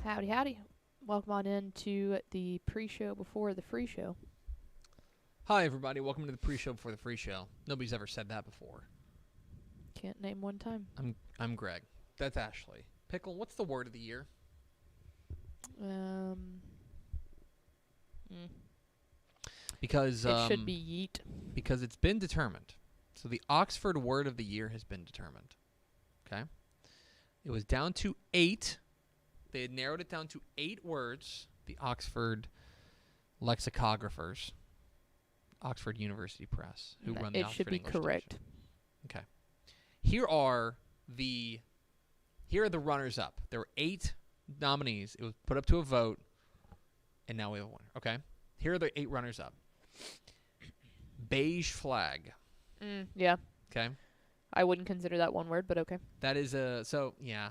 Howdy, howdy. Welcome on into the pre-show before the free show. Hi, everybody. Welcome to the pre-show before the free show. Nobody's ever said that before. Can't name one time. I'm Greg. That's Ashley. Pickle, what's the word of the year? Because it should be yeet. Because it's been determined. So the Oxford word of the year has been determined. Okay? It was down to 8. They had narrowed it down to 8 words, the Oxford lexicographers, Oxford University Press, who run the It Oxford should be English correct. Division. Okay. Here are the runners-up. There were 8 nominees. It was put up to a vote, and now we have a winner. Okay? Here are the 8 runners-up. Beige flag. Yeah. Okay? I wouldn't consider that one word, but okay. That is a... So, yeah,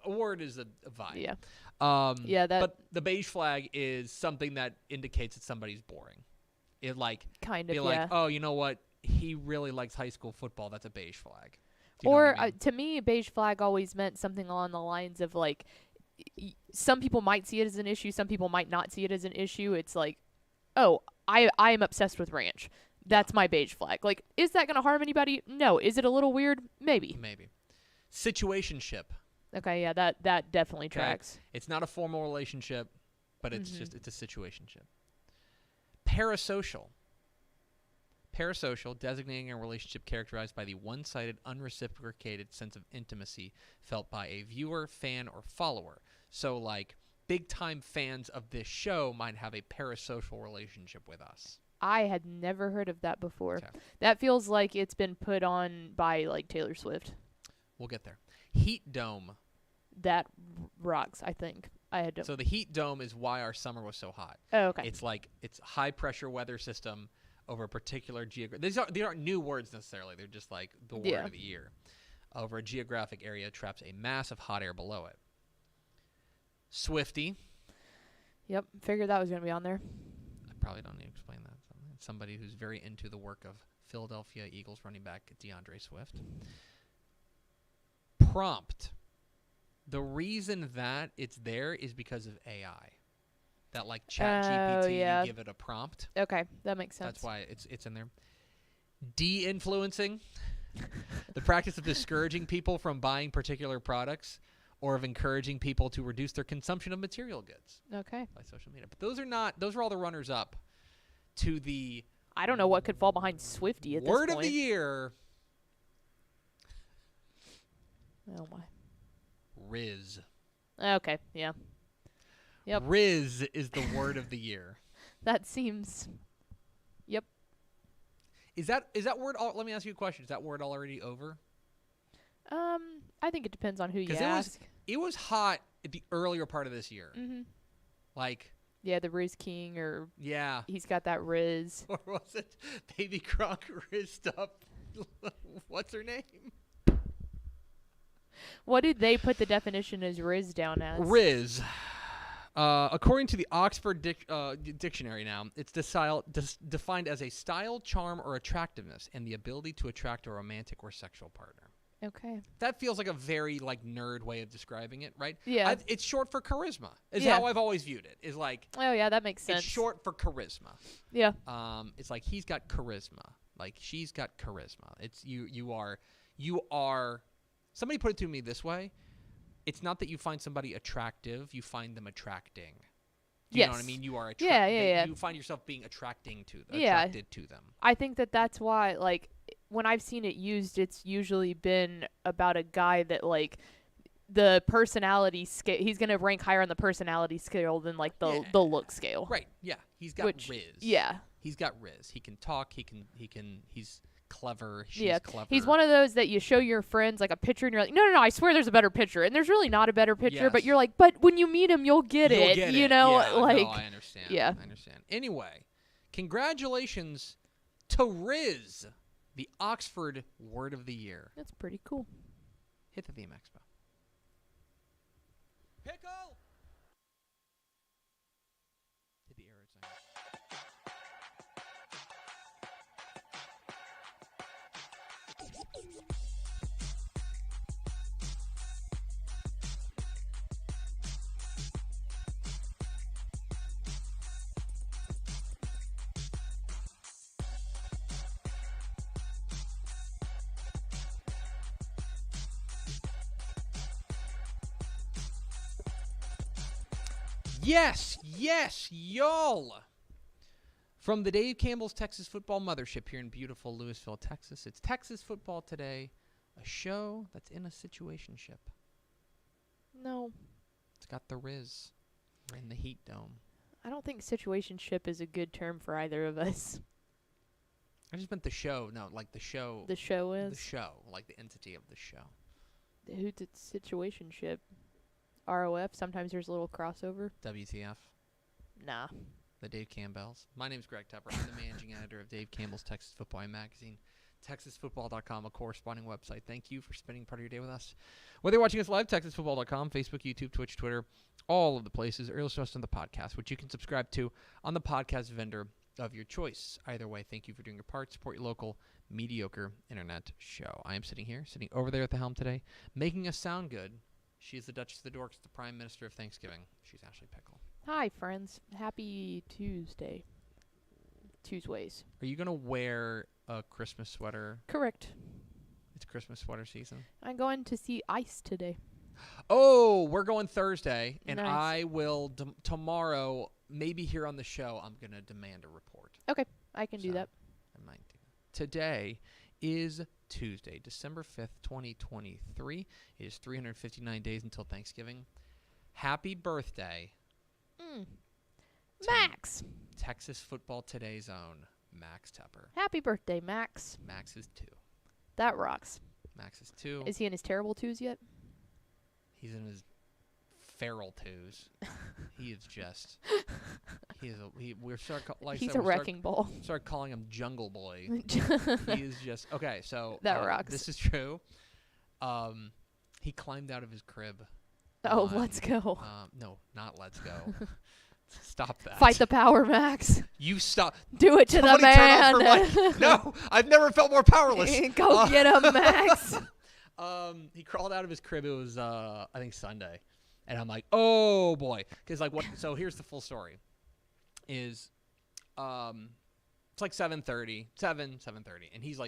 a word is a vibe. Yeah. But the beige flag is something that indicates that somebody's boring. It kind of, like, oh, you know what? He really likes high school football. That's a beige flag. Do you know Or what I mean? to me, beige flag always meant something along the lines of like, some people might see it as an issue, some people might not see it as an issue. It's like, oh, I am obsessed with ranch. That's my beige flag. Like, is that going to harm anybody? No. Is it a little weird? Maybe. Situationship. Okay, yeah, that definitely tracks. It's not a formal relationship, but it's a situationship. Parasocial. Parasocial, designating a relationship characterized by the one-sided, unreciprocated sense of intimacy felt by a viewer, fan, or follower. So, like, big-time fans of this show might have a parasocial relationship with us. I had never heard of that before. Okay. That feels like it's been put on by, like, Taylor Swift. We'll get there. Heat dome. That rocks, I think. So the heat dome is why our summer was so hot. Oh, okay. It's high-pressure weather system over a particular These aren't new words necessarily. They're just like the word Yeah. of the year. Over a geographic area traps a mass of hot air below it. Swifty. Yep. Figured that was going to be on there. I probably don't need to explain that. Somebody who's very into the work of Philadelphia Eagles running back DeAndre Swift. Prompt. The reason that it's there is because of AI. That like ChatGPT, yeah. you give it a prompt. Okay. That makes sense. That's why it's in there. De-influencing. The practice of discouraging people from buying particular products or of encouraging people to reduce their consumption of material goods Okay. by social media. But those are all the runners up to the I don't know what could fall behind Swifty at word this of point. the year. Oh, my. Riz. Okay. Yeah. Yep. Riz is the word of the year. That seems... Yep. Is that word let me ask you a question. Is that word already over? I think it depends on who you 'Cause ask. It was hot at the earlier part of this year. Mm-hmm. Like, Yeah, the Riz King, or yeah. he's got that Riz. Or was it Baby Croc rizzed up? What's her name? What did they put the definition as Riz down as? Riz. According to the Oxford Dictionary now, it's defined as a style, charm, or attractiveness, and the ability to attract a romantic or sexual partner. Okay. That feels like a very nerd way of describing it, right? Yeah. It's short for charisma. Is Yeah. how I've always viewed it. Is like Oh, yeah, that makes sense. it's short for charisma. Yeah. It's like he's got charisma. Like she's got charisma. It's you are. Somebody put it to me this way. It's not that you find somebody attractive, you find them attracting. Do you know what I Yes. mean? You are Yeah. You find yourself being attracted to them. I think that's why, when I've seen it used, it's usually been about a guy that, the personality scale, he's going to rank higher on the personality scale than, the look scale. Right. Yeah. He's got riz. Yeah. He's got riz. He can talk. He's clever. She's clever. He's one of those that you show your friends a picture and you're like, no, I swear there's a better picture. And there's really not a better picture, but Yes. you're like, but when you meet him, you'll get it. You know, Yeah, no, I understand. Yeah. I understand. Anyway, congratulations to Riz, the Oxford Word of the Year. That's pretty cool. Hit the theme expo. Pickle! Hit the arrow sign. Yes, y'all. From the Dave Campbell's Texas Football Mothership here in beautiful Lewisville, Texas, it's Texas Football Today, a show that's in a situationship. No, It's got the Riz. We're in the Heat Dome. I don't think situationship is a good term for either of us. I just meant the show. No, like the show. The show The is? show. Like the entity of the show. Who's it situationship? ROF? Sometimes there's a little crossover. WTF. Nah. The Dave Campbells. My name's Greg Tepper. I'm the managing editor of Dave Campbell's Texas Football magazine. TexasFootball.com, a corresponding website. Thank you for spending part of your day with us. Whether you're watching us live, TexasFootball.com, Facebook, YouTube, Twitch, Twitter, all of the places, or listen to us on the podcast, which you can subscribe to on the podcast vendor of your choice. Either way, thank you for doing your part. Support your local mediocre internet show. I am sitting over there at the helm today, making us sound good. She is the Duchess of the Dorks, the Prime Minister of Thanksgiving. She's Ashley Pickle. Hi, friends. Happy Tuesday. Tuesdays. Are you going to wear a Christmas sweater? Correct. It's Christmas sweater season. I'm going to see Ice today. Oh, we're going Thursday, and Nice. I will tomorrow, maybe here on the show, I'm going to demand a report. Okay, I can do So, that. I might do that. Today is Tuesday, December 5th, 2023. It is 359 days until Thanksgiving. Happy birthday, Max. Texas Football Today's own Max Tepper. Happy birthday, Max. Max is 2. That rocks. Max is 2. Is he in his terrible twos yet? He's in his feral twos. He is just. We're He's a wrecking ball. Start calling him Jungle Boy. He is just okay. So that rocks. This is true. He climbed out of his crib. Oh, let's go. No, not let's go. Stop that. Fight the power, Max. You stop. Do it to the man. No, I've never felt more powerless. Go get him, Max. He crawled out of his crib. It was, I think, Sunday. And I'm like, oh, boy. Because, like, what? So here's the full story. It's like 7:30. And he's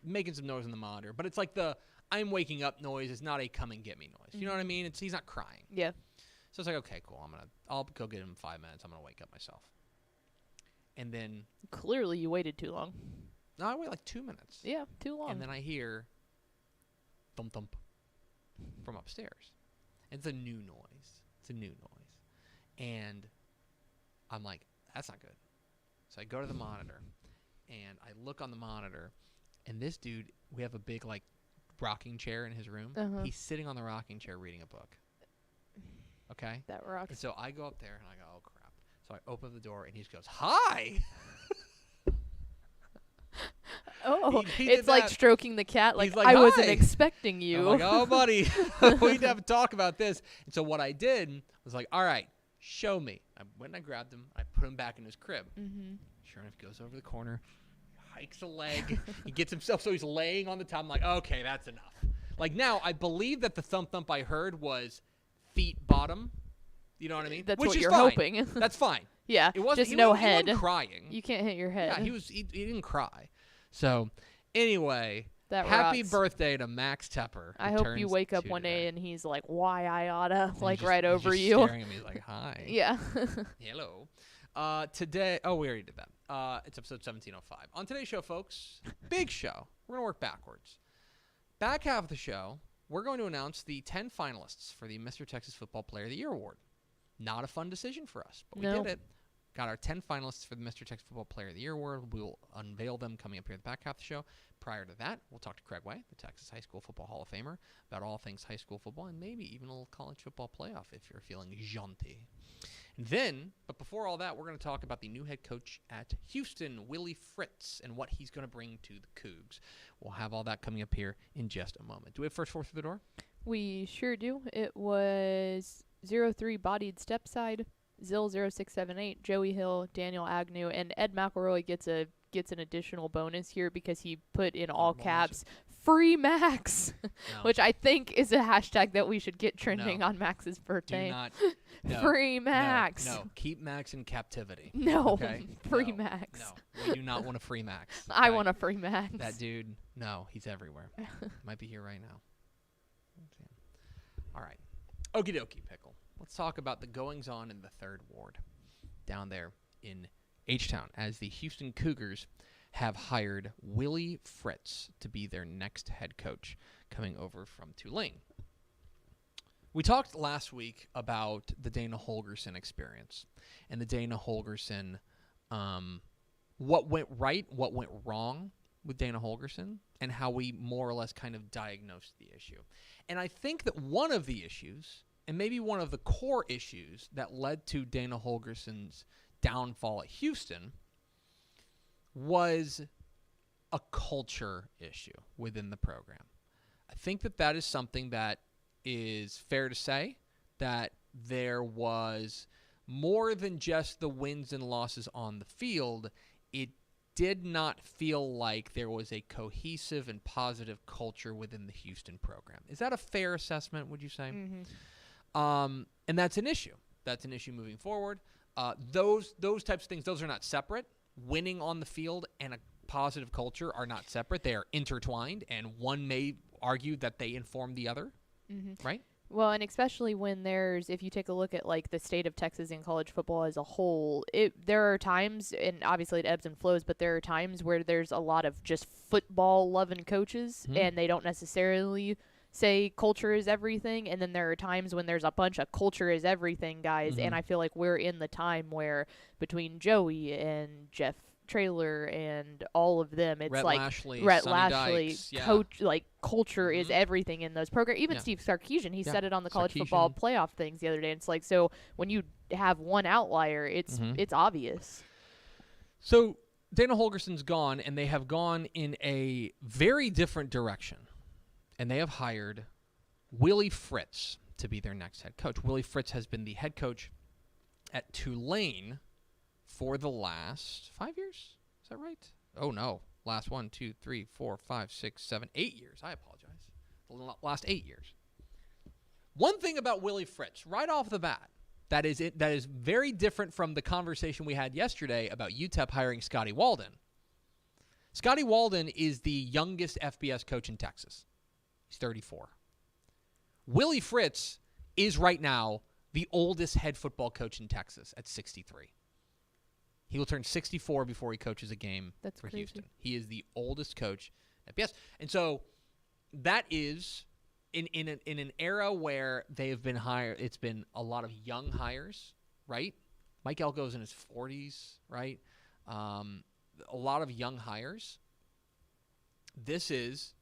making some noise on the monitor. But it's like the I'm waking up noise. It's not a come and get me noise. You know what I mean? He's not crying. Yeah. So it's like, okay, cool. I'll go get him in 5 minutes. I'm going to wake up myself. And then. Clearly you waited too long. No, I wait like 2 minutes. Yeah, too long. And then I hear thump thump from upstairs. It's a new noise. And I'm like, that's not good. So I go to the monitor and I look on the monitor and this dude, we have a big like rocking chair in his room. Uh-huh. He's sitting on the rocking chair reading a book. Okay? That rocks. And so I go up there and I go, oh crap. So I open the door and he just goes, hi. Oh, he it's like stroking the cat. Like, I wasn't expecting you. I'm like, oh, buddy, we need to have a talk about this. And so what I did was like, all right, show me. I went and I grabbed him. I put him back in his crib. Mm-hmm. Sure enough, he goes over the corner, hikes a leg. He gets himself, so he's laying on the top. I'm like, okay, that's enough. Like now, I believe that the thump thump I heard was feet bottom. You know what I mean? That's Which what is you're fine. hoping. That's fine. Yeah, it wasn't, just no he head. wasn't crying. You can't hit your head. Yeah, he didn't cry. So, anyway, that happy rocks. birthday to Max Tepper. I hope you wake up one day and he's like, why I oughta, like right over you. He's staring at me like, hi. Yeah. Hello. Today, we already did that. It's episode 1705. On today's show, folks, big show. We're going to work backwards. Back half of the show, we're going to announce the 10 finalists for the Mr. Texas Football Player of the Year Award. Not a fun decision for us, but we did it. Got our 10 finalists for the Mr. Texas Football Player of the Year Award. We'll unveil them coming up here at the back half of the show. Prior to that, we'll talk to Craig Way, the Texas High School Football Hall of Famer, about all things high school football and maybe even a little college football playoff if you're feeling jaunty. And then, but before all that, we're going to talk about the new head coach at Houston, Willie Fritz, and what he's going to bring to the Cougs. We'll have all that coming up here in just a moment. Do we have first four through the door? We sure do. It was 03 Bodied Stepside, Zill 0678, Joey Hill, Daniel Agnew, and Ed McElroy gets an additional bonus here because he put in all caps Free Max, which I think is a hashtag that we should get trending on Max's birthday. Do not. Free Max. No, keep Max in captivity. No, okay? Free Max. No, we do not want a Free Max. Okay? I want a Free Max. That dude, no, he's everywhere. Might be here right now. All right. Okie dokie, Pickle. Let's talk about the goings-on in the 3rd Ward down there in H-Town as the Houston Cougars have hired Willie Fritz to be their next head coach coming over from Tulane. We talked last week about the Dana Holgorsen experience and the Dana Holgorsen, what went right, what went wrong with Dana Holgorsen, and how we more or less kind of diagnosed the issue. And I think that one of the issues, and maybe one of the core issues that led to Dana Holgorsen's downfall at Houston, was a culture issue within the program. I think that is something that is fair to say, that there was more than just the wins and losses on the field. It did not feel like there was a cohesive and positive culture within the Houston program. Is that a fair assessment, would you say? Mm-hmm. And that's an issue. That's an issue moving forward. Those types of things, those are not separate. Winning on the field and a positive culture are not separate. They are intertwined, and one may argue that they inform the other, right? Well, and especially when if you take a look at like the state of Texas and college football as a whole, there are times, and obviously it ebbs and flows, but there are times where there's a lot of just football-loving coaches, and they don't necessarily say culture is everything, and then there are times when there's a bunch of culture is everything guys, and I feel like we're in the time where between Joey and Jeff Trailer and all of them. It's Rhett like Lashley, Rhett Sonny Lashley, Dykes, yeah. coach, like culture is Mhm. everything in those programs. Even Yeah. Steve Sarkisian, he Yeah. said it on the college football Sarkisian. playoff things the other day. It's like, so when you have one outlier, it's obvious. So Dana Holgerson's gone, and they have gone in a very different direction. And they have hired Willie Fritz to be their next head coach. Willie Fritz has been the head coach at Tulane for the last 5 years. Is that right? Oh, no. Last 1, 2, 3, 4, 5, 6, 7, 8 years. I apologize. The last 8 years. One thing about Willie Fritz, right off the bat, that is very different from the conversation we had yesterday about UTEP hiring Scotty Walden. Scotty Walden is the youngest FBS coach in Texas. He's 34. Willie Fritz is right now the oldest head football coach in Texas at 63. He will turn 64 before he coaches a game That's for crazy. Houston. He is the oldest coach at FBS. And so that is in an era where they have been hired. It's been a lot of young hires, right? Mike Elko's in his 40s, right? A lot of young hires. This is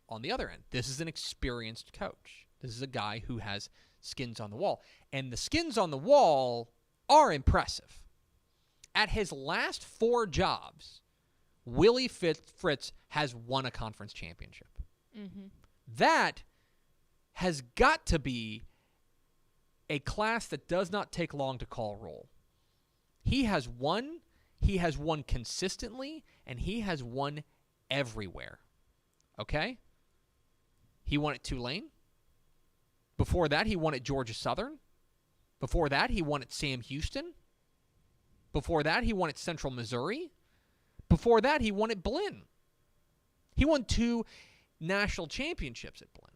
on the other end. This is an experienced coach. This is a guy who has skins on the wall. And the skins on the wall are impressive. At his last 4 jobs, Willie Fritz has won a conference championship. Mm-hmm. That has got to be a class that does not take long to call roll. He has won consistently, and he has won everywhere. Okay? He won at Tulane. Before that, he won at Georgia Southern. Before that, he won at Sam Houston. Before that, he won at Central Missouri. Before that, he won at Blinn. He won 2 national championships at Blinn.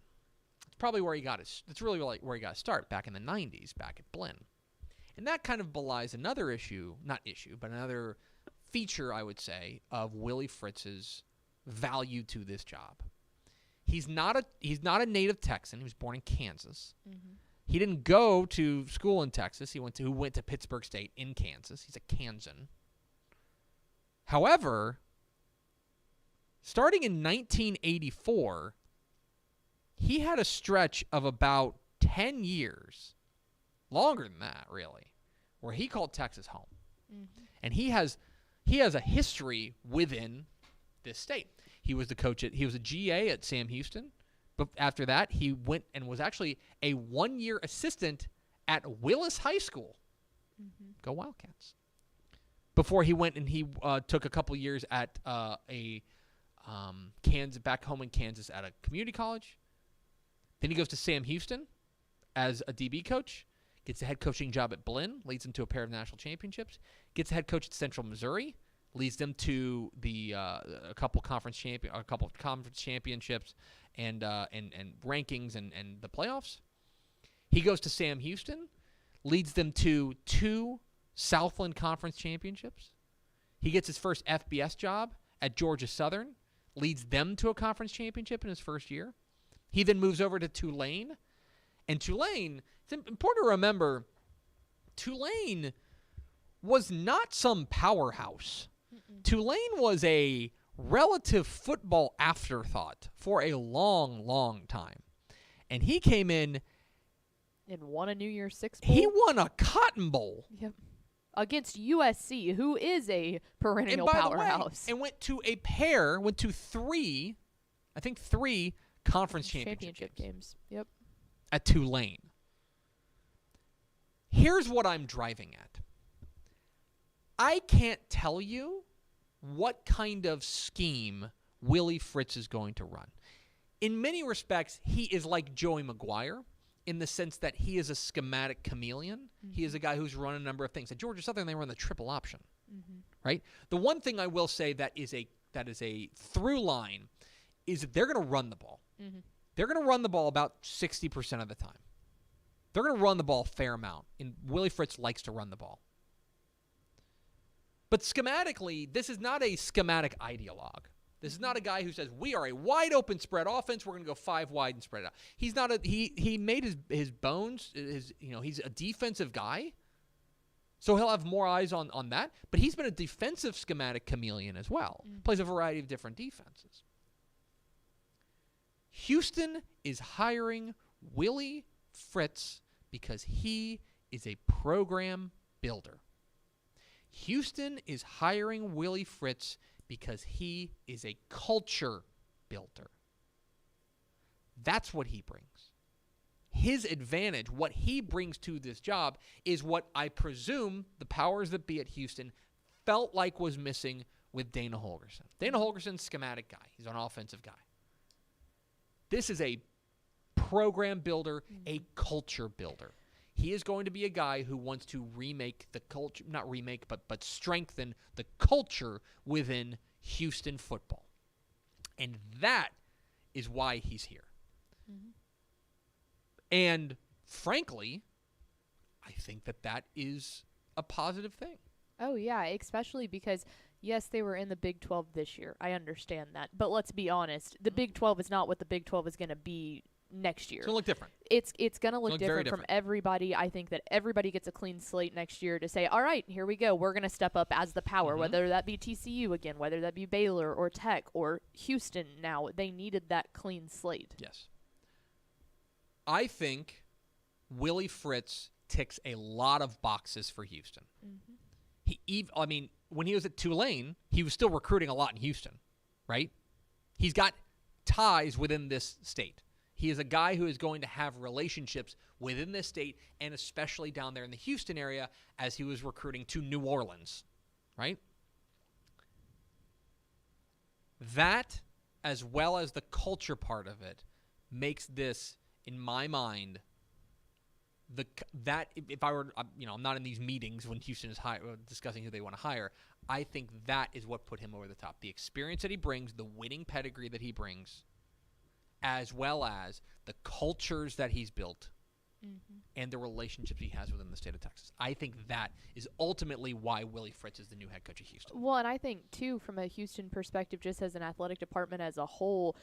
That's probably where he got his. That's really where he got his start back in the 90s, back at Blinn. And that kind of belies another another feature, I would say, of Willie Fritz's value to this job. He's not a native Texan. He was born in Kansas. Mm-hmm. He didn't go to school in Texas. He went to Pittsburgh State in Kansas. He's a Kansan. However, starting in 1984, he had a stretch of about 10 years, longer than that, really, where he called Texas home. Mm-hmm. And he has a history within this state. He was a GA at Sam Houston. But after that, he went and was actually a 1-year assistant at Willis High School. Mm-hmm. Go Wildcats. Before he went and he took a couple years at Kansas, back home in Kansas at a community college. Then he goes to Sam Houston as a DB coach. Gets a head coaching job at Blinn, leads him to a pair of national championships. Gets a head coach at Central Missouri, leads them to a couple conference championships and rankings and the playoffs. He goes to Sam Houston, leads them to 2 Southland Conference championships. He gets his first FBS job at Georgia Southern, leads them to a conference championship in his first year. He then moves over to Tulane. And Tulane, it's important to remember, Tulane was not some powerhouse. Mm-mm. Tulane was a relative football afterthought for a long, long time. And he came in. And won a New Year's Six Bowl. He won a Cotton Bowl. Yep. Against USC, who is a perennial And by powerhouse. the way, and went to 3 conference championship games. Yep. at Tulane. Here's what I'm driving at. I can't tell you what kind of scheme Willie Fritz is going to run. In many respects, he is like Joey Maguire in the sense that he is a schematic chameleon. Mm-hmm. He is a guy who's run a number of things. At Georgia Southern, they run the triple option, right? The one thing I will say that is a through line is that they're going to run the ball. Mm-hmm. They're going to run the ball about 60% of the time. They're going to run the ball a fair amount, and Willie Fritz likes to run the ball. But schematically, this is not a schematic ideologue. This is not a guy who says, we are a wide open spread offense, we're going to go 5 wide and spread it out. He's not he made his bones, he's a defensive guy. So he'll have more eyes on that. But he's been a defensive schematic chameleon as well. Plays a variety of different defenses. Houston is hiring Willie Fritz because he is a program builder. Houston is hiring Willie Fritz because he is a culture builder. That's what he brings. His advantage, what he brings to this job, is what I presume the powers that be at Houston felt like was missing with Dana Holgorsen. Dana Holgorsen's schematic guy. He's an offensive guy. This is a program builder, a culture builder. He is going to be a guy who wants to remake the culture, not remake, but strengthen the culture within Houston football. And that is why he's here. Mm-hmm. And frankly, I think that is a positive thing. Oh, yeah, especially because, yes, they were in the Big 12 this year. I understand that. But let's be honest. The Big 12 is not what the Big 12 is going to be next year. It's going to look different. It's going to look different from everybody. I think that everybody gets a clean slate next year to say, all right, here we go. We're going to step up as the power, whether that be TCU again, whether that be Baylor or Tech or Houston now. They needed that clean slate. Yes. I think Willie Fritz ticks a lot of boxes for Houston. Mm-hmm. When he was at Tulane, he was still recruiting a lot in Houston, right? He's got ties within this state. He is a guy who is going to have relationships within this state and especially down there in the Houston area as he was recruiting to New Orleans, right? That, as well as the culture part of it, makes this, in my mind, if I were, I'm not in these meetings when Houston is discussing who they want to hire. I think that is what put him over the top. The experience that he brings, the winning pedigree that he brings, as well as the cultures that he's built and the relationships he has within the state of Texas. I think that is ultimately why Willie Fritz is the new head coach of Houston. Well, and I think, too, from a Houston perspective, just as an athletic department as a whole,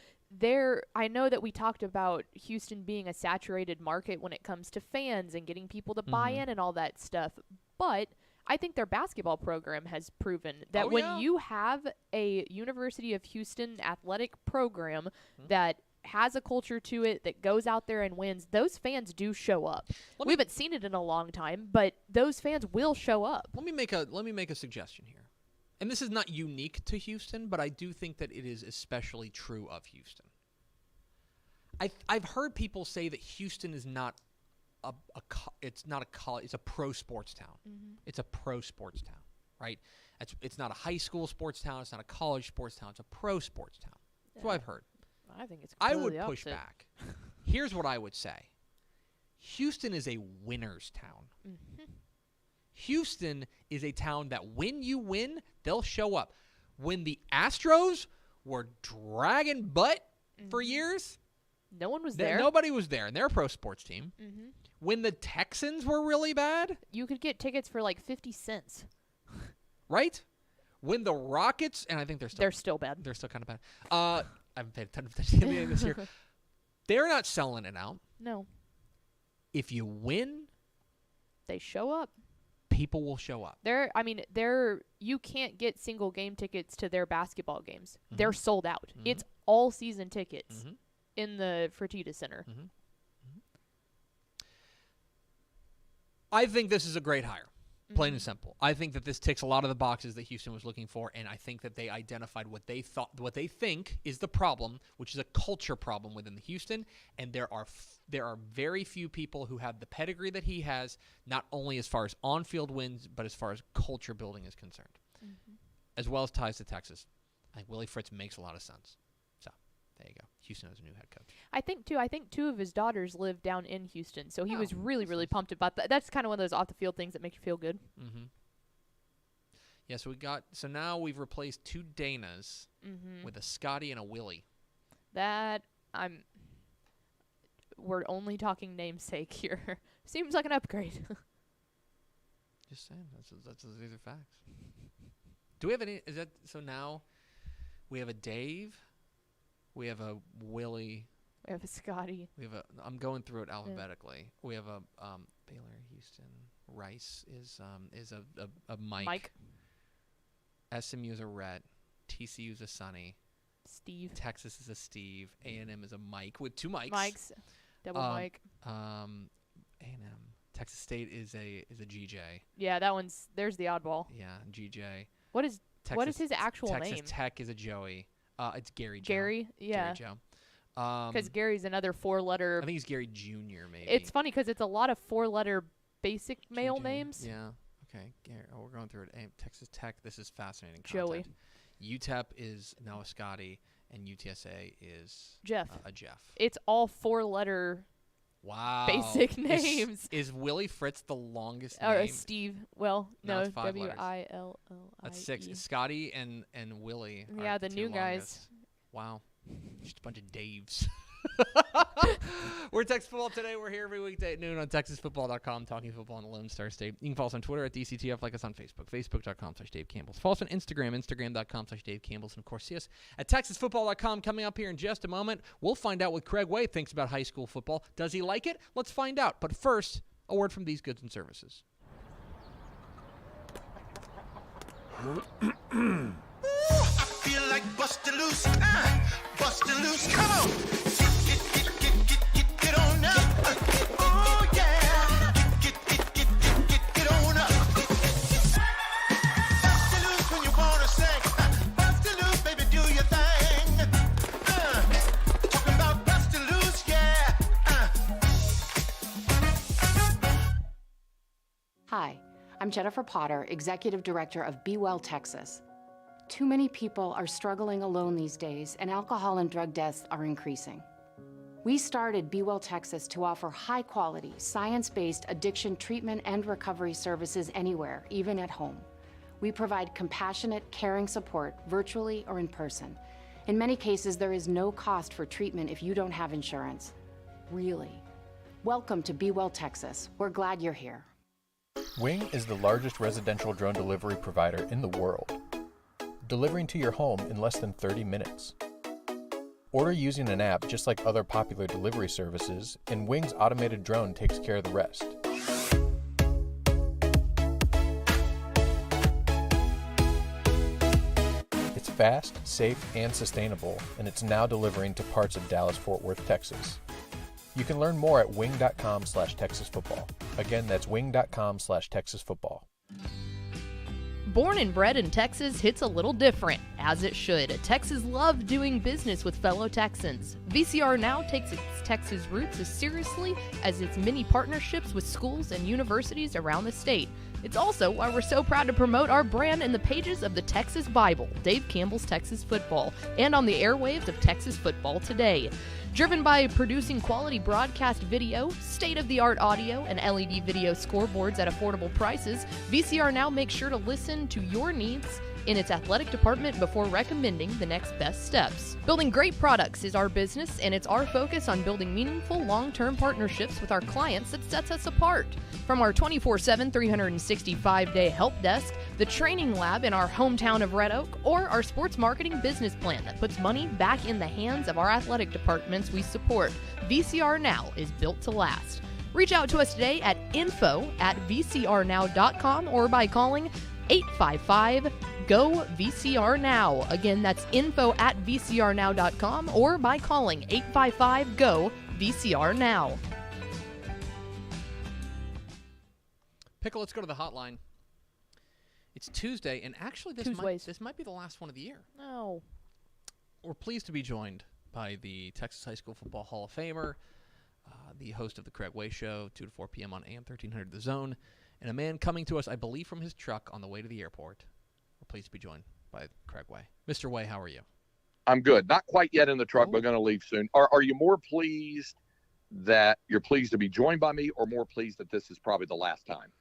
I know that we talked about Houston being a saturated market when it comes to fans and getting people to buy in and all that stuff, but I think their basketball program has proven that when you have a University of Houston athletic program that has a culture to it, that goes out there and wins, those fans do show up. We haven't seen it in a long time, but those fans will show up. Let me make a suggestion here. And this is not unique to Houston, but I do think that it is especially true of Houston. I've heard people say that Houston is not it's a pro sports town. Mm-hmm. It's a pro sports town, right? It's not a high school sports town. It's not a college sports town. It's a pro sports town. That's what I've heard. I think it's I would push back. Here's what I would say. Houston is a winner's town. Mm-hmm. Houston is a town that when you win, they'll show up. When the Astros were dragging butt for years, no one was there. Nobody was there, and they're a pro sports team. Mm-hmm. When the Texans were really bad, you could get tickets for like 50 cents. Right? When the Rockets, and I think they're still bad. They're still kind of bad. I haven't paid a ton of attention to this year. They're not selling it out. No. If you win, they show up. People will show up. You can't get single game tickets to their basketball games. Mm-hmm. They're sold out. Mm-hmm. It's all season tickets in the Fertitta Center. Mm-hmm. Mm-hmm. I think this is a great hire. Plain and simple. I think that this ticks a lot of the boxes that Houston was looking for, and I think that they identified what they think is the problem, which is a culture problem within the Houston. And there are very few people who have the pedigree that he has, not only as far as on-field wins, but as far as culture building is concerned, as well as ties to Texas. I think Willie Fritz makes a lot of sense. So there you go. Houston has a new head coach. I think two of his daughters live down in Houston, so he was really, really pumped about that. That's kind of one of those off-the-field things that make you feel good. Mm-hmm. Yeah, so now we've replaced two Danas with a Scotty and a Willie. We're only talking namesake here. Seems like an upgrade. Just saying, these are facts. Do we have any? So now we have a Dave. We have a Willie, We have a Scotty. I'm going through it alphabetically. We have a Baylor, Houston, Rice is a Mike. Mike. SMU is a Rhett. TCU is a Sonny. Steve. Texas is a Steve. A&M is a Mike with 2 Mikes. Mike's. Double Mike. A&M. Texas State is a GJ. Yeah, there's the oddball. Yeah, GJ. What is his actual name? Texas Tech is a Joey. It's Gary Joe. Gary? Yeah. Gary Joe. Because Gary's another 4-letter. I think he's Gary Jr. maybe. It's funny because it's a lot of 4-letter basic male GJ. names. Yeah. Okay. Gary. Oh, we're going through it. Texas Tech. This is fascinating Joey. content. UTEP is Noah Scotty, and UTSA is Jeff. A Jeff. It's all 4-letter Wow. basic names. Is Willie Fritz the longest Or name? Steve. Well, No, no, it's 5 letters. Willie. That's 6. Scotty and Willie. Yeah, are the 2 new guys. longest. Wow. Just a bunch of Daves. We're Texas Football Today. We're here every weekday at noon on TexasFootball.com, talking football in the Lone Star State. You can follow us on Twitter at DCTF, like us on Facebook, Facebook.com/Dave Campbell's. Follow us on Instagram, Instagram.com/Dave Campbell's. And, of course, see us at TexasFootball.com. Coming up here in just a moment, we'll find out what Craig Way thinks about high school football. Does he like it? Let's find out. But first, a word from these goods and services. I feel like bustin' loose, bustin' loose. Come on, get on up. Oh yeah, get on up. Bustin' loose when you wanna sing. Bustin' loose, baby, do your thing. Talking about bustin' loose, yeah. Hi, I'm Jennifer Potter, Executive Director of Be Well Texas. Too many people are struggling alone these days, and alcohol and drug deaths are increasing. We started Be Well Texas to offer high-quality, science-based addiction treatment and recovery services anywhere, even at home. We provide compassionate, caring support virtually or in person. In many cases, there is no cost for treatment if you don't have insurance. Really. Welcome to Be Well Texas. We're glad you're here. Wing is the largest residential drone delivery provider in the world, delivering to your home in less than 30 minutes. Order using an app just like other popular delivery services, and Wing's automated drone takes care of the rest. It's fast, safe, and sustainable, and it's now delivering to parts of Dallas-Fort Worth, Texas. You can learn more at wing.com/TexasFootball. Again, that's wing.com/TexasFootball. Born and bred in Texas hits a little different, as it should. Texas loves doing business with fellow Texans. VCR Now takes its Texas roots as seriously as its many partnerships with schools and universities around the state. It's also why we're so proud to promote our brand in the pages of the Texas Bible, Dave Campbell's Texas Football, and on the airwaves of Texas Football Today. Driven by producing quality broadcast video, state-of-the-art audio, and LED video scoreboards at affordable prices, VCR Now makes sure to listen to your needs in its athletic department before recommending the next best steps. Building great products is our business, and it's our focus on building meaningful, long-term partnerships with our clients that sets us apart. From our 24/7, 365-day help desk, the training lab in our hometown of Red Oak, or our sports marketing business plan that puts money back in the hands of our athletic departments we support, VCR Now is built to last. Reach out to us today at info@vcrnow.com or by calling 855-GO-VCR-NOW. Again, that's info@vcrnow.com or by calling 855-GO-VCR-NOW. Pickle, let's go to the hotline. It's Tuesday, and actually this might be the last one of the year. No. We're pleased to be joined by the Texas High School Football Hall of Famer, the host of the Craig Way Show, 2 to 4 p.m. on AM 1300 The Zone, and a man coming to us, I believe, from his truck on the way to the airport. We're pleased to be joined by Craig Way. Mr. Way, how are you? I'm good. Not quite yet in the truck, Oh. but going to leave soon. Are you more pleased that you're pleased to be joined by me, or more pleased that this is probably the last time?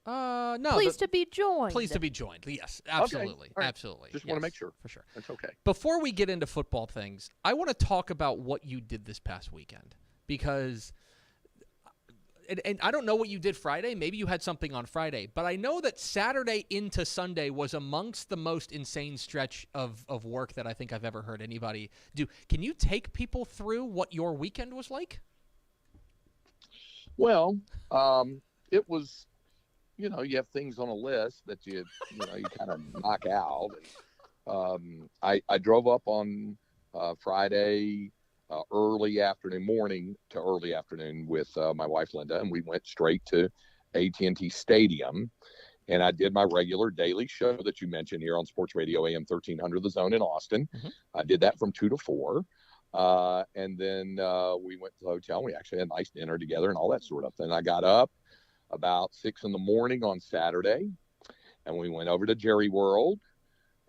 No. Pleased to be joined. Pleased to be joined. Yes, absolutely. All right. Absolutely. Just want to Yes, make sure. For sure. That's okay. Before we get into football things, I want to talk about what you did this past weekend, because and I don't know what you did Friday. Maybe you had something on Friday, but I know that Saturday into Sunday was amongst the most insane stretch of work that I think I've ever heard anybody do. Can you take people through what your weekend was like? Well, it was, you have things on a list that you kind of knock out. And, I drove up on Friday early afternoon with my wife Linda, and we went straight to AT&T Stadium, and I did my regular daily show that you mentioned here on Sports Radio AM 1300 The Zone in Austin. Mm-hmm. I did that from 2 to 4. And then we went to the hotel. We actually had a nice dinner together and all that sort of thing. I got up about 6 in the morning on Saturday, and we went over to Jerry World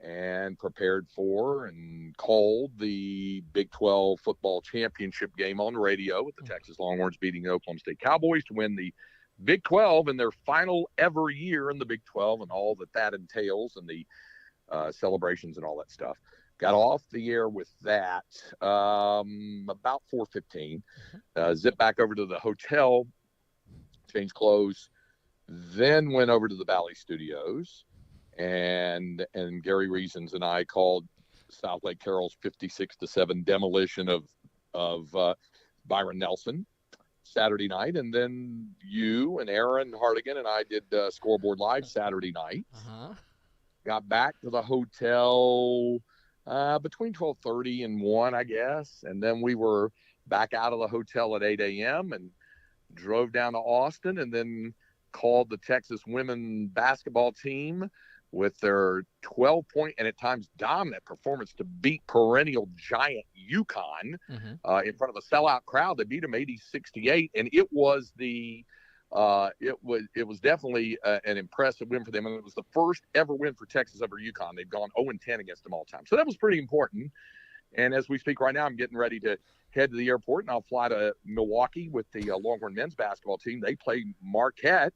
and prepared for and called the Big 12 football championship game on the radio with the Texas Longhorns beating the Oklahoma State Cowboys to win the Big 12 in their final ever year in the Big 12 and all that entails and the celebrations and all that stuff. Got off the air with that about 4:15. Zipped back over to the hotel, changed clothes, then went over to the Valley Studios, and Gary Reasons and I called South Lake Carroll's 56-7 demolition of Byron Nelson Saturday night, and then you and Aaron Hardigan and I did Scoreboard Live Saturday night. Got back to the hotel between 12:30 and 1, I guess. And then we were back out of the hotel at 8 a.m. and drove down to Austin and then called the Texas women basketball team with their 12-point and at times dominant performance to beat perennial giant UConn in front of a sellout crowd. They beat them 80-68, and it was it was definitely an impressive win for them, and it was the first ever win for Texas over UConn. They've gone 0-10 against them all time, so that was pretty important. And as we speak right now, I'm getting ready to head to the airport, and I'll fly to Milwaukee with the Longhorn men's basketball team. They play Marquette.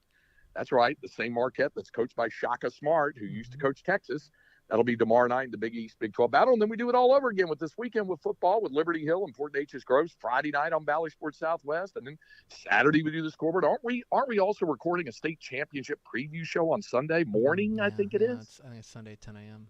That's right, the same Marquette that's coached by Shaka Smart, who used to coach Texas. That'll be tomorrow night in the Big East Big 12 battle. And then we do it all over again with this weekend with football with Liberty Hill and Fort Neches Groves Friday night on Valley Sports Southwest. And then Saturday we do the scoreboard. Aren't we also recording a state championship preview show on Sunday morning? Yeah, I think it is. I think it's Sunday, 10 a.m.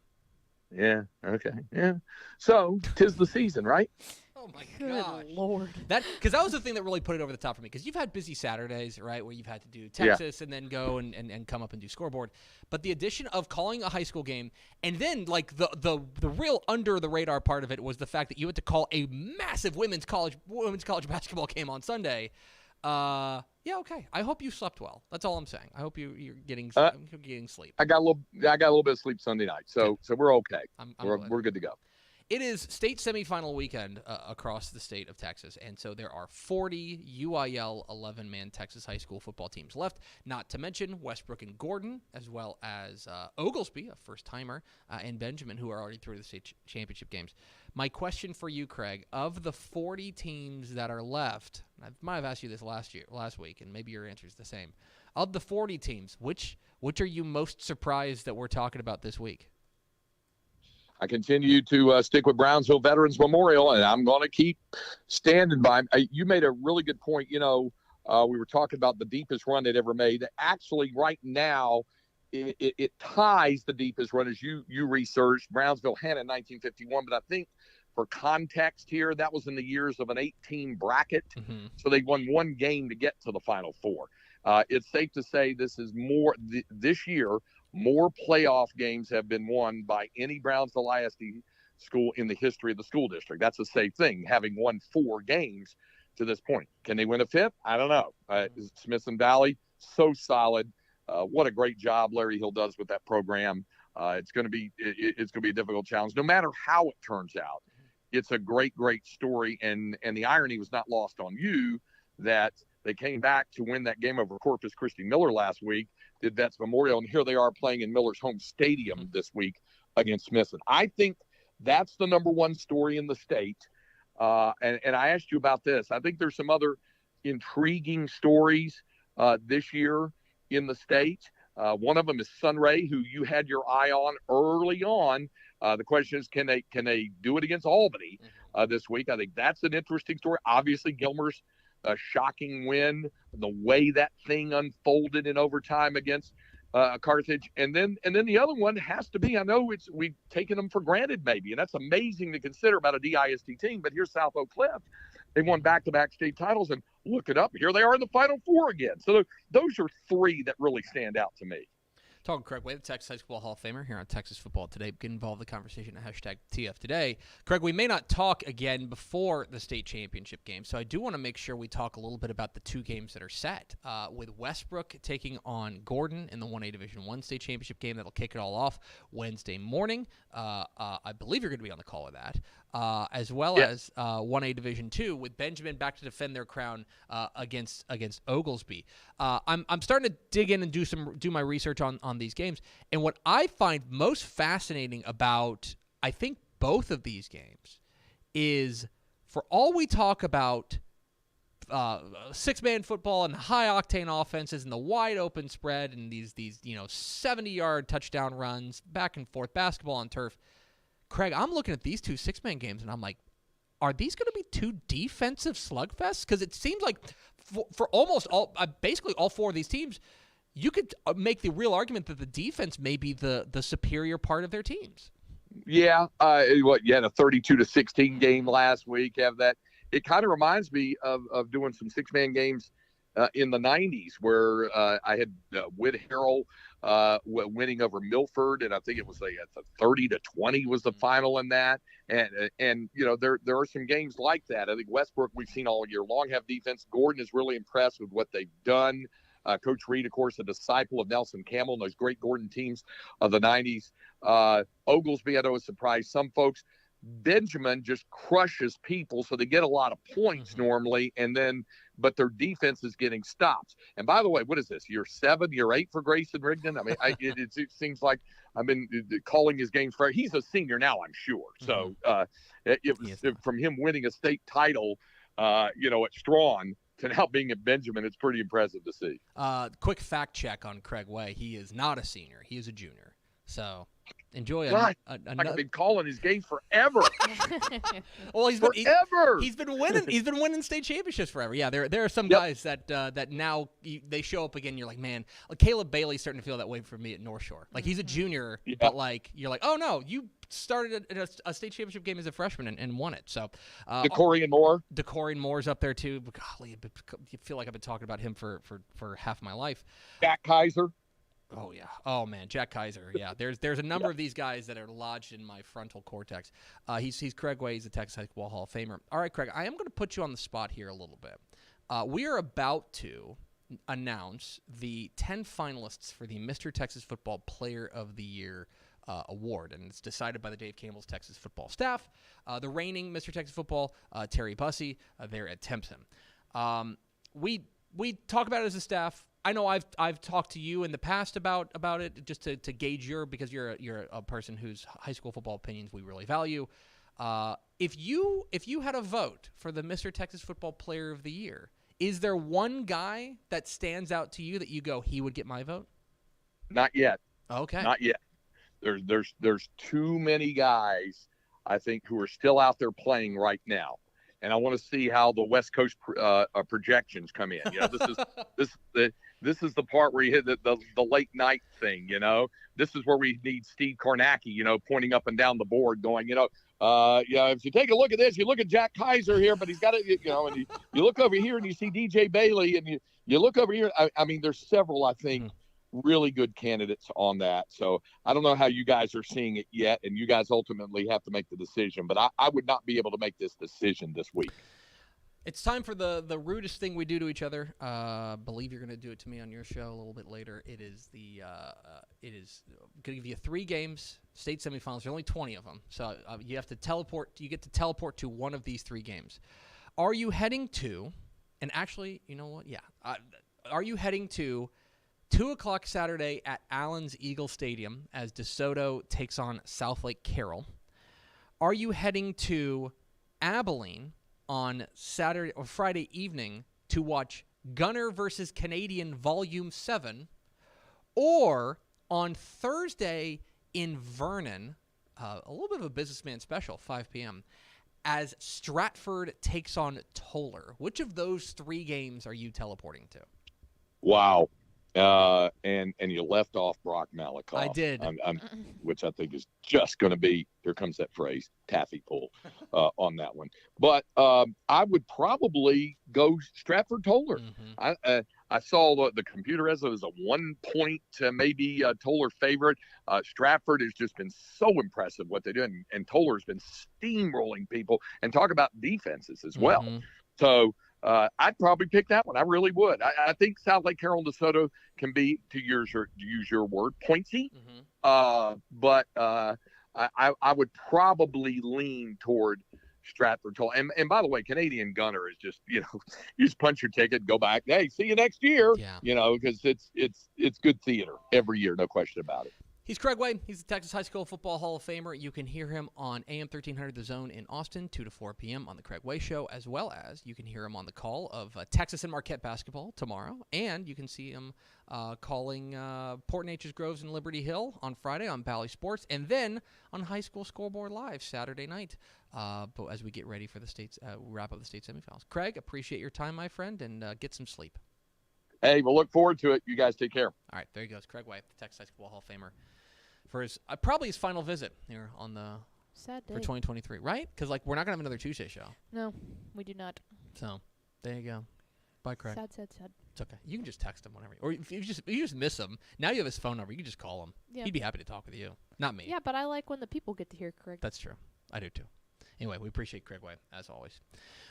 Yeah. Okay. Yeah. So 'tis the season, right? Oh my Good gosh. Lord. Because that was the thing that really put it over the top for me. Because you've had busy Saturdays, right, where you've had to do Texas and then go and come up and do scoreboard. But the addition of calling a high school game, and then like the real under the radar part of it was the fact that you had to call a massive women's college basketball game on Sunday. Yeah, okay. I hope you slept well. That's all I'm saying. I hope you're getting sleep. I got a little bit of sleep Sunday night, so we're okay. I'm we're good to go. It is state semifinal weekend across the state of Texas, and so there are 40 UIL 11-man Texas high school football teams left, not to mention Westbrook and Gordon, as well as Oglesby, a first-timer, and Benjamin, who are already through the state championship games. My question for you, Craig, of the 40 teams that are left, I might have asked you this last week, and maybe your answer is the same. Of the 40 teams, which are you most surprised that we're talking about this week? I continue to stick with Brownsville Veterans Memorial, and I'm going to keep standing by. You made a really good point. We were talking about the deepest run they'd ever made. Actually, right now, it ties the deepest run as you researched. Brownsville had in 1951, but I think for context here, that was in the years of an 8-team bracket. Mm-hmm. So they won one game to get to the Final Four. It's safe to say this is more this year. More playoff games have been won by any Brownsville ISD school in the history of the school district. That's a safe thing, having won 4 games to this point. Can they win a 5th? I don't know. Smithson Valley, so solid. What a great job Larry Hill does with that program. It's going to be a difficult challenge, no matter how it turns out. It's a great story, and the irony was not lost on you that they came back to win that game over Corpus Christi Miller last week, did Vets Memorial, and here they are playing in Miller's home stadium this week against Smithson. I think that's the number one story in the state. And I asked you about this. I think there's some other intriguing stories this year in the state. One of them is Sunray, who you had your eye on early on. The question is, can they do it against Albany this week? I think that's an interesting story. Obviously, Gilmer's a shocking win, the way that thing unfolded in overtime against Carthage, and then the other one has to be. I know we've taken them for granted, maybe, and that's amazing to consider about a DISD team. But here's South Oak Cliff; they won back-to-back state titles, and look it up. Here they are in the Final Four again. So those are three that really stand out to me. Talking Craig Way, the Texas High School Hall of Famer here on Texas Football Today. Get involved in the conversation at #TF Today. Craig, we may not talk again before the state championship game, so I do want to make sure we talk a little bit about the two games that are set. With Westbrook taking on Gordon in the 1A Division I state championship game, that'll kick it all off Wednesday morning. I believe you're going to be on the call with that. As well as 1A Division II with Benjamin back to defend their crown against Oglesby. I'm starting to dig in and do my research on these games, and what I find most fascinating about I think both of these games is, for all we talk about six-man football and the high-octane offenses and the wide-open spread and these 70-yard touchdown runs, back and forth basketball on turf. Craig, I'm looking at these two six-man games, and I'm like, are these going to be two defensive slugfests? Because it seems like for almost basically all four of these teams, you could make the real argument that the defense may be the superior part of their teams. Yeah, you had a 32-16 game last week. Have that. It kind of reminds me of doing some six-man games in the 90s where I had Whit Harrell winning over Milford, and I think it was like 30-20 was the final in that. And there are some games like that. I think Westbrook we've seen all year long have defense. Gordon is really impressed with what they've done. Coach Reed, of course, a disciple of Nelson Campbell and those great Gordon teams of the 90s. Oglesby, I know, was surprised some folks. Benjamin just crushes people, so they get a lot of points normally, but their defense is getting stops. And by the way, what is this? Year 7, year 8 for Grayson Rigdon? I mean, it seems like I've been calling his games for. He's a senior now, I'm sure. So it was from him winning a state title, at Strawn to now being at Benjamin. It's pretty impressive to see. Quick fact check on Craig Way: he is not a senior; he is a junior. So. Enjoy I've been calling his game forever. Well, he's been winning. He's been winning state championships forever. Yeah, there are some guys that now they show up again. You're like, man, Caleb Bailey's starting to feel that way for me at North Shore. Like he's a junior, but you're like, oh no, you started a state championship game as a freshman and won it. So DeCorian Moore's up there too. But golly, you feel like I've been talking about him for half my life. Jack Kaiser. Oh yeah. Oh man, Jack Kaiser. Yeah. There's a number of these guys that are lodged in my frontal cortex. He's Craig Way. He's the Texas High School Hall of Famer. All right, Craig. I am going to put you on the spot here a little bit. We are about to announce the 10 finalists for the Mr. Texas Football Player of the Year award, and it's decided by the Dave Campbell's Texas football staff. The reigning Mr. Texas Football, Terry Bussey, there at Timpson. We talk about it as a staff. I know I've talked to you in the past about it just to gauge because you're a person whose high school football opinions we really value. If you had a vote for the Mr. Texas Football Player of the Year, is there one guy that stands out to you that you go, he would get my vote? Not yet. Okay. Not yet. There's too many guys, I think, who are still out there playing right now. And I want to see how the West Coast projections come in. This is the part where you hit the late night thing. This is where we need Steve Kornacki, pointing up and down the board, going, if you take a look at this, you look at Jack Kaiser here, but he's got it, and you look over here and you see DJ Bailey, and you look over here. I mean, there's several, I think, really good candidates on that. So I don't know how you guys are seeing it yet, and you guys ultimately have to make the decision. But I would not be able to make this decision this week. It's time for the rudest thing we do to each other. Believe you're going to do it to me on your show a little bit later. It is going to give you 3 games, state semifinals. There's only 20 of them, so you have to teleport. You get to teleport to one of these 3 games. Are you heading to? And actually, you know what? Yeah. Are you heading to 2:00 Saturday at Allen's Eagle Stadium as DeSoto takes on South Lake Carroll? Are you heading to Abilene on Saturday or Friday evening to watch Gunner versus Canadian Volume 7? Or on Thursday in Vernon, a little bit of a businessman special, 5 p.m., as Stratford takes on Toller. Which of those 3 games are you teleporting to? Wow. And you left off Brock Malakoff. I did. Which I think is just going to be, here comes that phrase, taffy pull on that one. But I would probably go Stratford Toller. Mm-hmm. I saw the computer as it was a 1 point maybe Toller favorite. Stratford has just been so impressive what they do, and Toller's been steamrolling people. And talk about defenses as well. Mm-hmm. So I'd probably pick that one. I really would. I think South Lake Carroll DeSoto can be, to use your word, pointy. Mm-hmm. But I would probably lean toward Stratford Toll. And by the way, Canadian Gunner is just, you just punch your ticket, go back. Hey, see you next year. Yeah. Because it's good theater every year, no question about it. He's Craig Way. He's the Texas High School Football Hall of Famer. You can hear him on AM 1300 The Zone in Austin, 2 to 4 p.m. on the Craig Way Show, as well as you can hear him on the call of Texas and Marquette basketball tomorrow, and you can see him calling Port Neches Groves and Liberty Hill on Friday on Bally Sports, and then on High School Scoreboard Live Saturday night. But as we get ready for the states, wrap up the state semifinals. Craig, appreciate your time, my friend, and get some sleep. Hey, we'll look forward to it. You guys take care. All right, there he goes, Craig Way, the Texas High School Hall of Famer, for his probably his final visit here on the Sad day. for 2023, right? Because we're not gonna have another Tuesday show. No, we do not. So there you go. Bye, Craig. Sad. It's okay. You can just text him whenever, or if you just miss him. Now you have his phone number. You can just call him. Yeah. He'd be happy to talk with you, not me. Yeah, but I like when the people get to hear Craig. That's true. I do too. Anyway, we appreciate Craig Way, as always.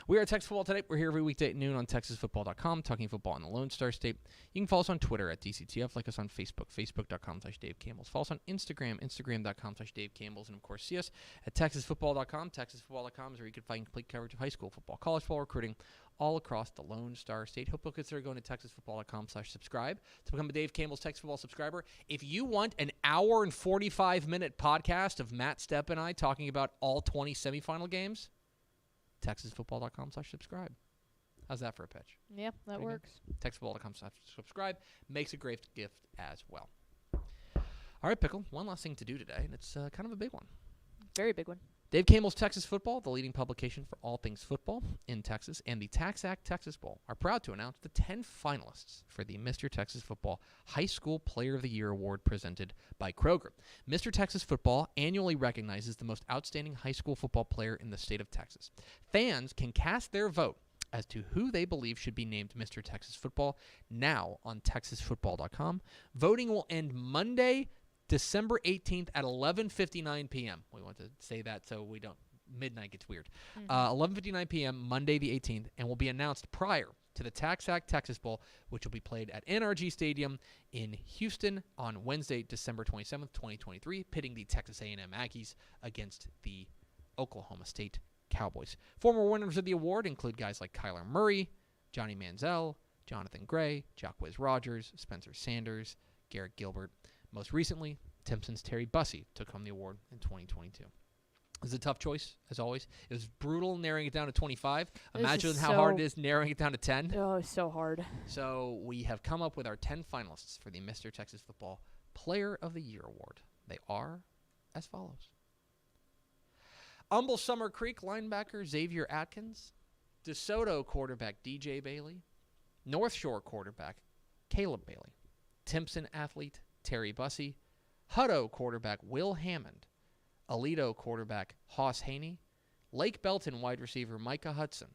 We are at Texas Football Today. We're here every weekday at noon on TexasFootball.com, talking football in the Lone Star State. You can follow us on Twitter at DCTF, like us on Facebook, Facebook.com/Dave Campbells. Follow us on Instagram, Instagram.com/Dave Campbells. And, of course, see us at TexasFootball.com. TexasFootball.com is where you can find complete coverage of high school football, college football recruiting, all across the Lone Star State. Hope you'll consider going to TexasFootball.com/subscribe to become a Dave Campbell's Texas Football subscriber. If you want an hour and 45-minute podcast of Matt Stepp and I talking about all 20 semifinal games, TexasFootball.com/subscribe. How's that for a pitch? Yeah, that works. TexasFootball.com/subscribe makes a great gift as well. All right, Pickle, one last thing to do today, and it's kind of a big one. Very big one. Dave Campbell's Texas Football, the leading publication for all things football in Texas, and the Tax Act Texas Bowl are proud to announce the 10 finalists for the Mr. Texas Football High School Player of the Year Award presented by Kroger. Mr. Texas Football annually recognizes the most outstanding high school football player in the state of Texas. Fans can cast their vote as to who they believe should be named Mr. Texas Football now on TexasFootball.com. Voting will end Monday, December 18th at 11:59 p.m. We want to say that so we don't, midnight gets weird. 11:59 p.m. Monday the 18th, and will be announced prior to the Tax Act Texas Bowl, which will be played at NRG Stadium in Houston on Wednesday, December 27th, 2023, pitting the Texas A&M Aggies against the Oklahoma State Cowboys. Former winners of the award include guys like Kyler Murray, Johnny Manziel, Jonathan Gray, Jacquez Rogers, Spencer Sanders, Garrett Gilbert. Most recently, Timpson's Terry Bussey took home the award in 2022. It was a tough choice, as always. It was brutal narrowing it down to 25. Imagine how hard it is narrowing it down to 10. Oh, it's so hard. So we have come up with our 10 finalists for the Mr. Texas Football Player of the Year Award. They are as follows. Humble Summer Creek linebacker Xavier Atkins. DeSoto quarterback DJ Bailey. North Shore quarterback Caleb Bailey. Timpson athlete Terry Bussey, Hutto quarterback Will Hammond, Alito quarterback Hoss Haney, Lake Belton wide receiver Micah Hudson,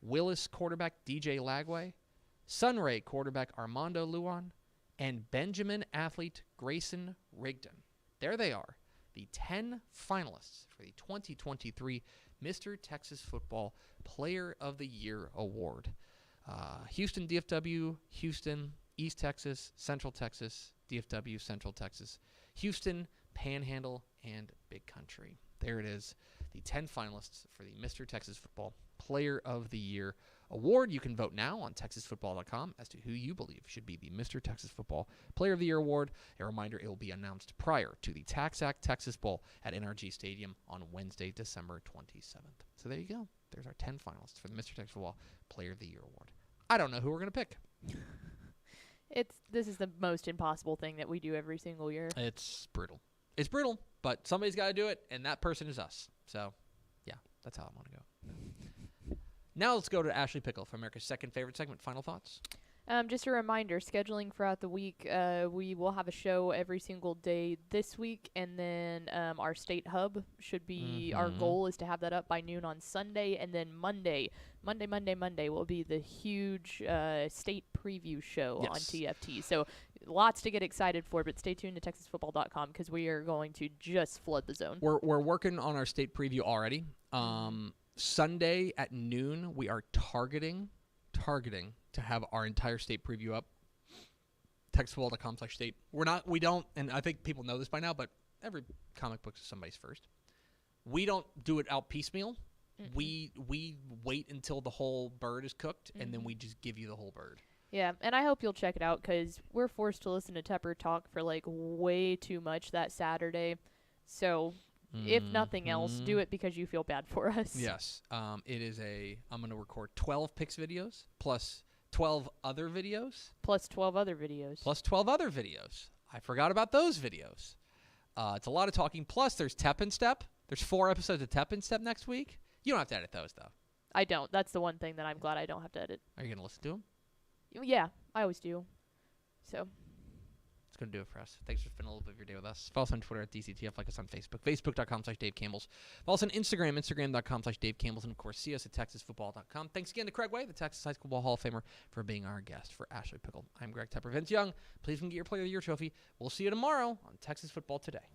Willis quarterback DJ Lagway, Sunray quarterback Armando Luan, and Benjamin athlete Grayson Rigdon. There they are, the 10 finalists for the 2023 Mr. Texas Football Player of the Year Award. Houston, DFW, Houston, East Texas, Central Texas, DFW, Central Texas, Houston, Panhandle, and Big Country. There it is, the 10 finalists for the Mr. Texas Football Player of the Year Award. You can vote now on TexasFootball.com as to who you believe should be the Mr. Texas Football Player of the Year Award. A reminder, it will be announced prior to the Tax Act Texas Bowl at NRG Stadium on Wednesday, December 27th. So there you go. There's our 10 finalists for the Mr. Texas Football Player of the Year Award. I don't know who we're going to pick. This is the most impossible thing that we do every single year. It's brutal. It's brutal, but somebody's got to do it, and that person is us. So, yeah, That's how I want to go. Now let's go to Ashley Pickle for America's second favorite segment. Final thoughts? Just a reminder, scheduling throughout the week, we will have a show every single day this week, and then our state hub should be, our goal is to have that up by noon on Sunday, and then Monday will be the huge state preview show on TFT. So lots to get excited for, but stay tuned to TexasFootball.com because we are going to just flood the zone. We're working on our state preview already. Sunday at noon, we are targeting to have our entire state preview up. TexasFootball.com/state. We don't, and I think people know this by now, but every comic book is somebody's first. We don't do it out piecemeal. We wait until the whole bird is cooked, and then we just give you the whole bird. Yeah, and I hope you'll check it out because we're forced to listen to Tepper talk for like way too much that Saturday. So if nothing else, do it because you feel bad for us. Yes. It is I'm going to record 12 picks videos plus 12 other videos. Plus 12 other videos. Plus 12 other videos. I forgot about those videos. It's a lot of talking. Plus, there's Tep and Step. There's 4 episodes of Tep and Step next week. You don't have to edit those, though. I don't. That's the one thing that I'm glad I don't have to edit. Are you going to listen to them? Yeah, I always do. So. That's going to do it for us. Thanks for spending a little bit of your day with us. Follow us on Twitter at DCTF. Like us on Facebook. Facebook.com/Dave Campbell's. Follow us on Instagram. Instagram.com/Dave Campbell's. And, of course, see us at TexasFootball.com. Thanks again to Craig Way, the Texas High School Ball Hall of Famer, for being our guest. For Ashley Pickle, I'm Greg Tepper. Vince Young, please get your Player of the Year trophy. We'll see you tomorrow on Texas Football Today.